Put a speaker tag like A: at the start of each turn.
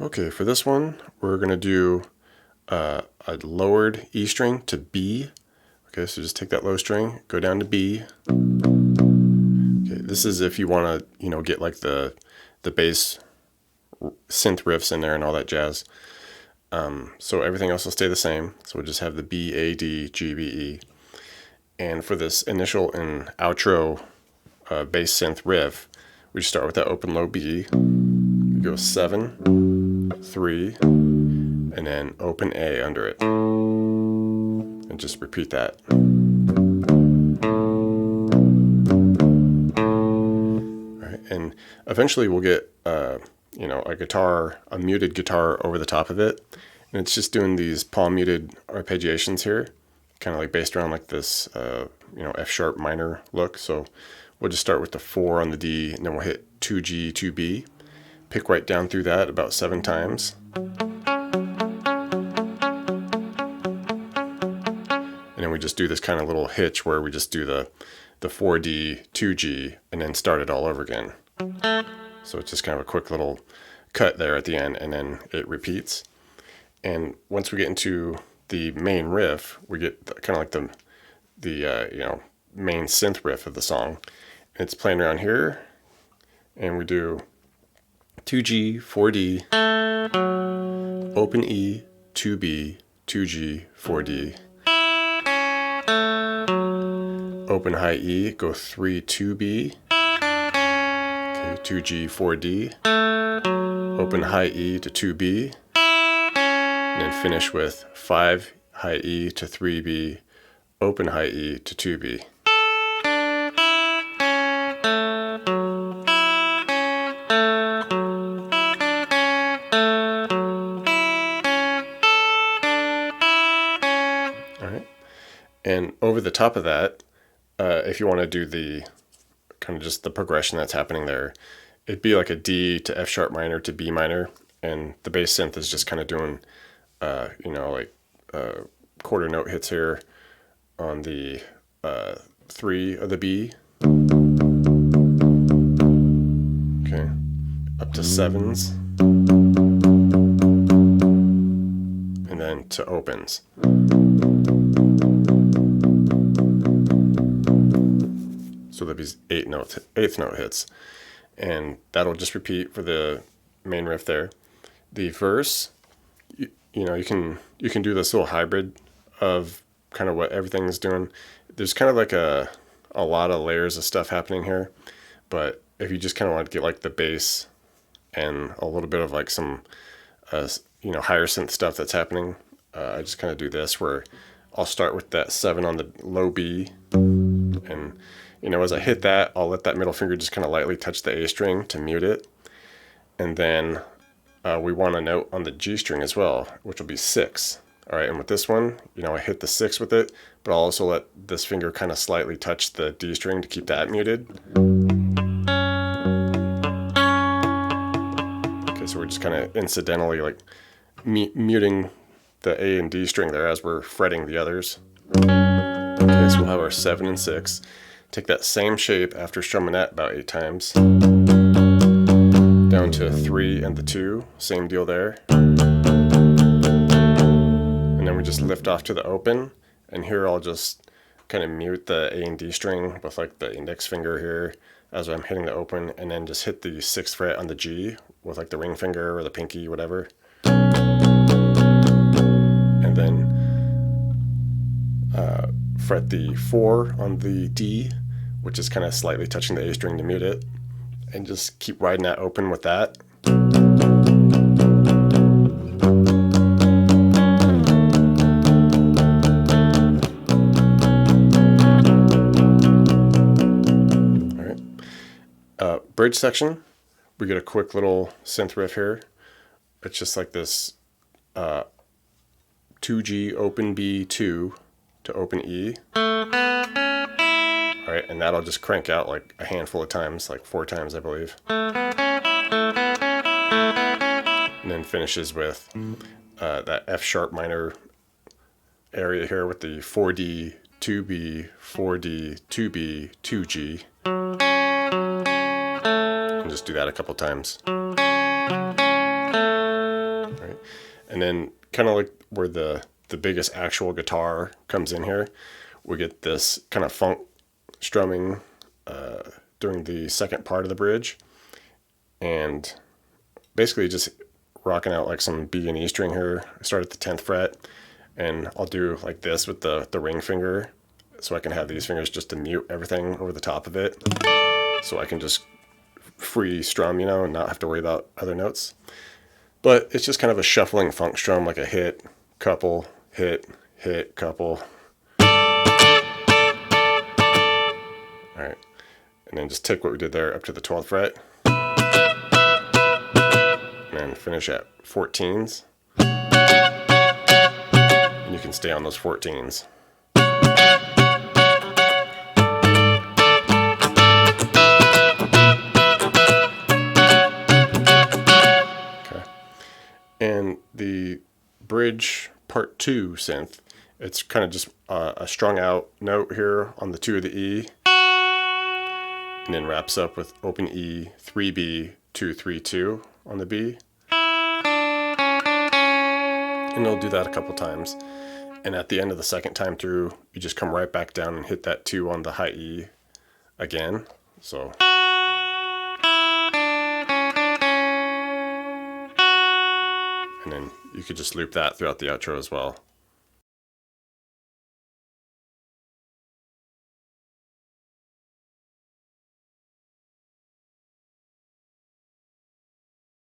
A: Okay, for this one, we're going to do a lowered E string to B. Okay, so just take that low string, go down to B. Okay, this is if you want to, get like the bass synth riffs in there and all that jazz. So everything else will stay the same. So we'll just have the B, A, D, G, B, E. And for this initial and outro bass synth riff, we start with that open low B. We go 7, 3, and then open A under it. And just repeat that. All right, and eventually we'll get a muted guitar over the top of it. And it's just doing these palm muted arpeggiations here, kind of like based around like this, F sharp minor look. So we'll just start with the 4 on the D, and then we'll hit 2G, 2B, pick right down through that about 7 times. And then we just do this kind of little hitch where we just do the 4D, 2G, and then start it all over again. So it's just kind of a quick little cut there at the end, and then it repeats. And once we get into the main riff, we get kind of like the main synth riff of the song. And it's playing around here, and we do 2G, 4D, open E, 2B, 2G, 4D, open high E, go 3, 2B, okay, 2G, 4D, open high E to 2B, and then finish with 5 high E to 3B, open high E to 2B. All right, and over the top of that, if you want to do the kind of just the progression that's happening there, it'd be like a D to F sharp minor to B minor, and the bass synth is just kind of doing quarter note hits here on the 3 of the B, okay, up to 7s, and then to opens. So there'll be 8th note hits, and that'll just repeat for the main riff there. The verse, you can do this little hybrid of kind of what everything's doing. There's kind of like a lot of layers of stuff happening here, but if you just kind of want to get like the bass and a little bit of like some higher synth stuff that's happening, I just kind of do this where I'll start with that 7 on the low B, and as I hit that, I'll let that middle finger just kind of lightly touch the A string to mute it, and then we want a note on the G string as well, which will be 6. All right, and with this one, I hit the 6 with it, but I'll also let this finger kind of slightly touch the D string to keep that muted. Okay, so we're just kind of incidentally like muting the A and D string there as we're fretting the others. Okay, so we'll have our 7 and 6. Take that same shape after strumming that about 8 times. Down to 3 and the 2, same deal there. And then we just lift off to the open, and here I'll just kind of mute the A and D string with like the index finger here as I'm hitting the open, and then just hit the 6th fret on the G with like the ring finger or the pinky, whatever. And then fret the 4 on the D, which is kind of slightly touching the A string to mute it, and just keep riding that open with that. All right. Bridge section, we get a quick little synth riff here. It's just like this 2G open B 2 to open E. All right, and that'll just crank out like a handful of times, like 4 times, I believe. And then finishes with that F sharp minor area here with the 4D, 2B, 4D, 2B, 2G. And just do that a couple times. right? And then kind of like where the biggest actual guitar comes in here, we get this kind of funk strumming during the second part of the bridge, and basically just rocking out like some B and E string here. I start at the 10th fret, and I'll do like this with the ring finger, so I can have these fingers just to mute everything over the top of it, so I can just free strum, you know, and not have to worry about other notes. But it's just kind of a shuffling funk strum, like a hit, couple, hit, hit, couple. All right, and then just take what we did there up to the 12th fret, and then finish at 14s. And you can stay on those 14s. Okay. And the bridge part 2 synth, it's kind of just a strung out note here on the 2 of the E, and then wraps up with open E, 3B, 2, 3, 2 on the B. And it'll do that a couple times. And at the end of the second time through, you just come right back down and hit that 2 on the high E again. So. And then you could just loop that throughout the outro as well.